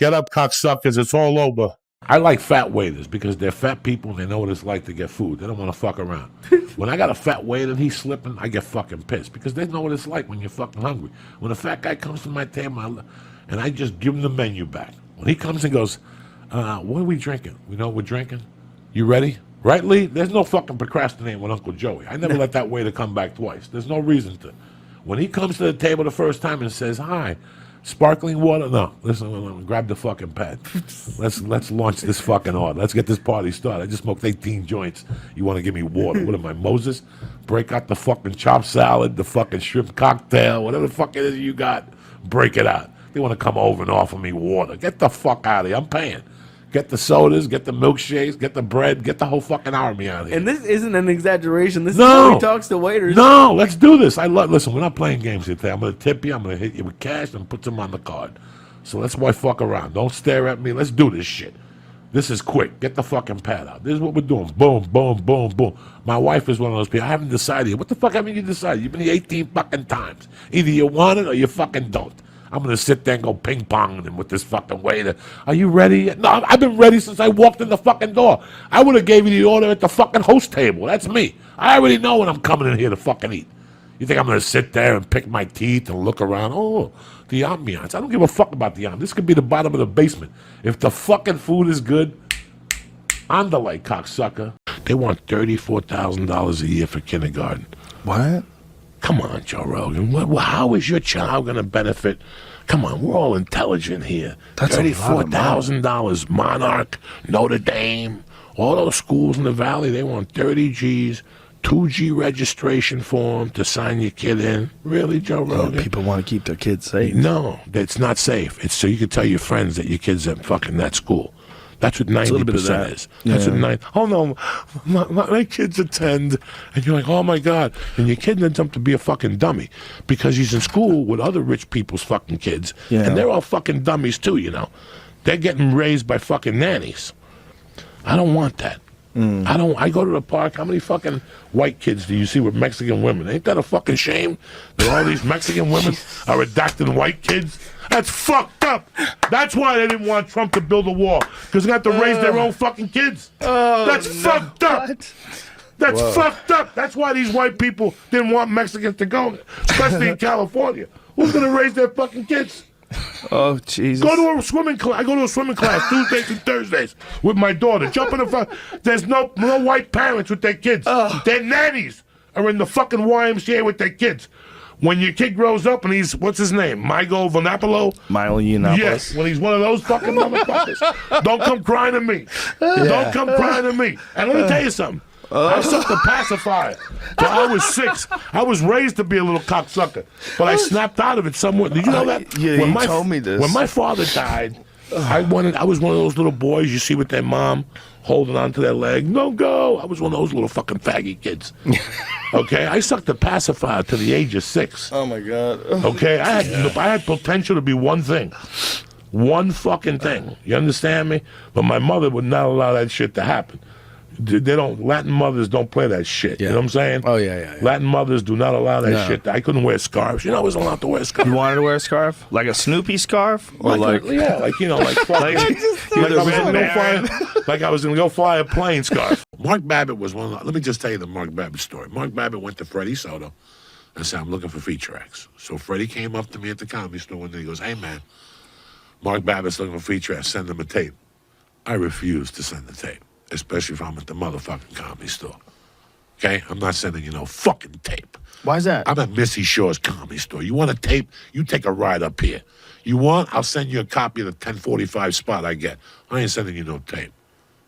Get up, cocksuckers. It's all over. I like fat waiters because they're fat people and they know what it's like to get food. They don't want to fuck around. When I got a fat waiter and he's slipping, I get fucking pissed because they know what it's like when you're fucking hungry. When a fat guy comes to my table and I just give him the menu back. When he comes and goes, what are we drinking? We know what we're drinking? You ready? Right, Lee? There's no fucking procrastinating with Uncle Joey. I never let that waiter come back twice. There's no reason to. When he comes to the table the first time and says, hi, sparkling water? No, listen, grab the fucking pad. Let's launch this fucking order. Let's get this party started. I just smoked 18 joints. You want to give me water? What am I, Moses? Break out the fucking chopped salad, the fucking shrimp cocktail, whatever the fuck it is you got, break it out. They want to come over and offer me water. Get the fuck out of here. I'm paying. Get the sodas, get the milkshakes, get the bread, get the whole fucking army out of here. And this isn't an exaggeration. This is how he talks to waiters. No, let's do this. Listen, we're not playing games here today. I'm going to tip you. I'm going to hit you with cash and put some on the card. So let's why fuck around. Don't stare at me. Let's do this shit. This is quick. Get the fucking pad out. This is what we're doing. Boom, boom, boom, boom. My wife is one of those people. I haven't decided yet. What the fuck haven't you decided? You've been here 18 fucking times. Either you want it or you fucking don't. I'm going to sit there and go ping-pong with this fucking waiter. Are you ready? No, I've been ready since I walked in the fucking door. I would have gave you the order at the fucking host table. That's me. I already know when I'm coming in here to fucking eat. You think I'm going to sit there and pick my teeth and look around? Oh, the ambiance. I don't give a fuck about the ambiance. This could be the bottom of the basement. If the fucking food is good, I'm the light cocksucker. They want $34,000 a year for kindergarten. What? Come on, Joe Rogan. How is your child going to benefit? Come on, we're all intelligent here. That's $34,000. Monarch, Notre Dame, all those schools in the Valley, they want 30 G's, 2G registration form to sign your kid in. Really, Joe Rogan? People want to keep their kids safe. No, it's not safe. It's so you can tell your friends that your kid's at fucking that school. That's what 90% is. That's what oh no, my kids attend, and you're like, oh my God, and your kid ends up to be a fucking dummy because he's in school with other rich people's fucking kids, and they're all fucking dummies too, you know. They're getting raised by fucking nannies. I don't want that. I go to the park. How many fucking white kids do you see with Mexican women? Ain't that a fucking shame that all these Mexican women are adopting white kids? That's fucked up. That's why they didn't want Trump to build a wall, because they have to raise their own fucking kids. That's fucked up. That's fucked up. That's why these white people didn't want Mexicans to go, especially in California. Who's gonna raise their fucking kids? Oh, Jesus. Go to a swimming class. I go to a swimming class Tuesdays and Thursdays with my daughter. Jump in the front. There's no white parents with their kids. Their nannies are in the fucking YMCA with their kids. When your kid grows up and he's, what's his name? Milo Yiannopoulos? Milo Yiannopoulos. Yes, when he's one of those fucking motherfuckers. Don't come crying to me. Don't come crying to me. And let me tell you something. I sucked a pacifier till I was 6. I was raised to be a little cocksucker, but I snapped out of it somewhat. Did you know that? Yeah, you told me this. When my father died, I was one of those little boys you see with their mom holding onto their leg. No go. I was one of those little fucking faggy kids. Okay, I sucked a pacifier to the age of 6. Oh my God. Okay, I had potential to be one thing. One fucking thing. You understand me? But my mother would not allow that shit to happen. Latin mothers don't play that shit. You know what I'm saying? Oh, yeah. Latin mothers do not allow that shit. I couldn't wear scarves. You know, I was allowed to wear scarves. You wanted to wear a scarf? Like a Snoopy scarf? Or like I was going to go fly a plane scarf. Mark Babbitt was one of the, let me just tell you the Mark Babbitt story. Mark Babbitt went to Freddie Soto and said, I'm looking for feature acts. So Freddie came up to me at the Comedy Store one day. He goes, hey, man, Mark Babbitt's looking for feature acts. Send him a tape. I refused to send the tape, especially if I'm at the motherfucking Comedy Store. Okay? I'm not sending you no fucking tape. Why is that? I'm at Missy Shaw's Comedy Store. You want a tape? You take a ride up here. You want? I'll send you a copy of the 1045 spot I get. I ain't sending you no tape.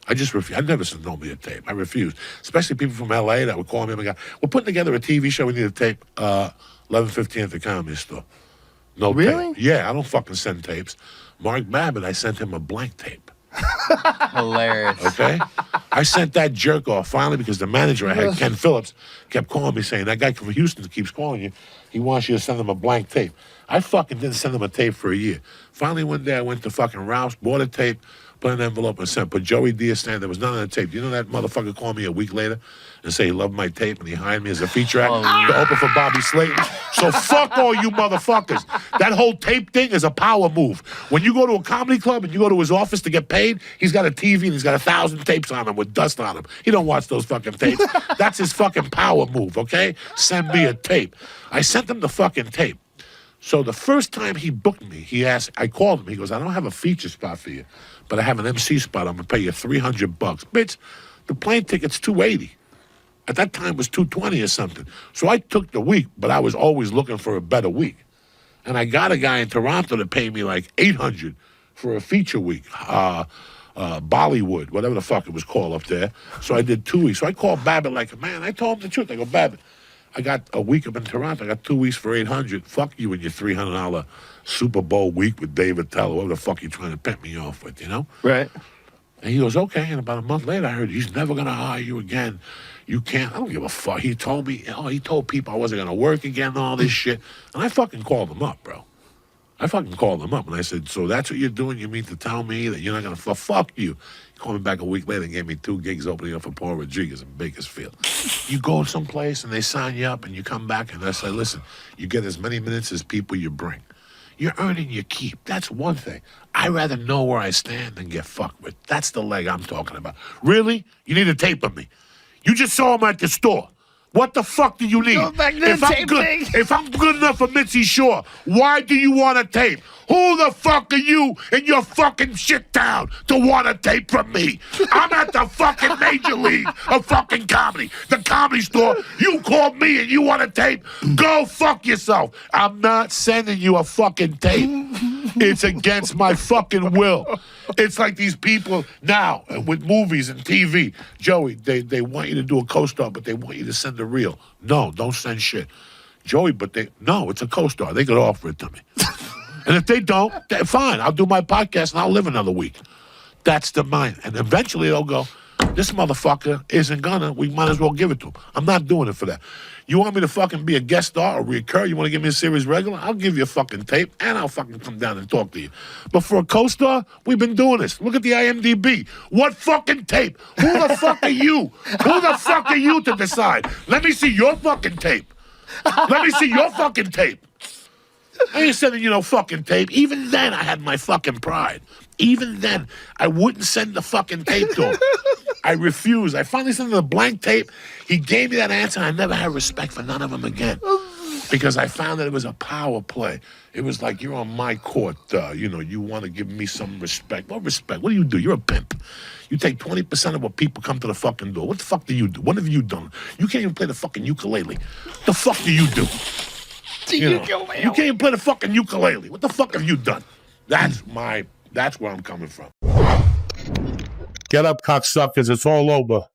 I just refuse. I never sent nobody a tape. I refuse. Especially people from L.A. that would call me and go, we're putting together a TV show. We need a tape. 11:15 at the Comedy Store. No really? tape. Yeah, I don't fucking send tapes. Mark Babbitt, I sent him a blank tape. Hilarious. Okay? I sent that jerk off finally because the manager I had, Ken Phillips, kept calling me saying, that guy from Houston keeps calling you. He wants you to send him a blank tape. I fucking didn't send him a tape for a year. Finally, one day I went to fucking Ralph's, bought a tape, put an envelope and sent. Put Joey Diaz stand. There was none on the tape. Do you know that motherfucker called me a week later and say he loved my tape and he hired me as a feature act to open for Bobby Slayton? So fuck all you motherfuckers. That whole tape thing is a power move. When you go to a comedy club and you go to his office to get paid, he's got a TV and he's got 1,000 tapes on him with dust on him. He don't watch those fucking tapes. That's his fucking power move, okay? Send me a tape. I sent him the fucking tape. So the first time he booked me, I called him. He goes, I don't have a feature spot for you, but I have an MC spot. I'm going to pay you $300. Bitch, the plane ticket's $280. At that time, it was $220 or something. So I took the week, but I was always looking for a better week. And I got a guy in Toronto to pay me like $800 for a feature week. Bollywood, whatever the fuck it was called up there. So I did 2 weeks. So I called Babbitt like, man, I told him the truth. I go, Babbitt, I got a week up in Toronto. I got 2 weeks for $800. Fuck you and your $300 Super Bowl week with David Teller. Whatever the fuck you trying to pimp me off with, you know? Right. And he goes, okay. And about a month later, I heard he's never going to hire you again. You can't. I don't give a fuck. He told me, he told people I wasn't going to work again and all this shit. And I fucking called him up, bro. I fucking called him up. And I said, so that's what you're doing? You mean to tell me that you're not going to fuck you? He called me back a week later and gave me 2 gigs opening up for Paul Rodriguez in Bakersfield. You go someplace and they sign you up and you come back and they say, listen, you get as many minutes as people you bring. You're earning your keep. That's one thing. I'd rather know where I stand than get fucked with. That's the leg I'm talking about. Really? You need a tape of me. You just saw him at the store. What the fuck do you need? If I'm good enough for Mitzi Shore, why do you want a tape? Who the fuck are you in your fucking shit town to want a tape from me? I'm at the fucking major league of fucking comedy. The Comedy Store. You called me and you want a tape? Go fuck yourself. I'm not sending you a fucking tape. It's against my fucking will. It's like these people now with movies and TV. Joey, they want you to do a co-star, but they want you to send a reel. No, don't send shit. Joey, no, it's a co-star. They could offer it to me. And if they don't, fine. I'll do my podcast and I'll live another week. That's the mind. And eventually they'll go, this motherfucker isn't gonna, we might as well give it to him. I'm not doing it for that. You want me to fucking be a guest star or recur? You want to give me a series regular? I'll give you a fucking tape and I'll fucking come down and talk to you. But for a co-star, we've been doing this. Look at the IMDb. What fucking tape? Who the fuck are you? Who the fuck are you to decide? Let me see your fucking tape. Let me see your fucking tape. I ain't sending you no fucking tape. Even then, I had my fucking pride. Even then, I wouldn't send the fucking tape to him. I refused. I finally sent him a blank tape. He gave me that answer. I never had respect for none of them again because I found that it was a power play. It was like, you're on my court. You want to give me some respect. What respect? What do you do? You're a pimp. You take 20% of what people come to the fucking door. What the fuck do you do? What have you done? You can't even play the fucking ukulele. What the fuck do you do? You can't even play the fucking ukulele. What the fuck have you done? That's where I'm coming from. Get up, cocksuckers. It's all over.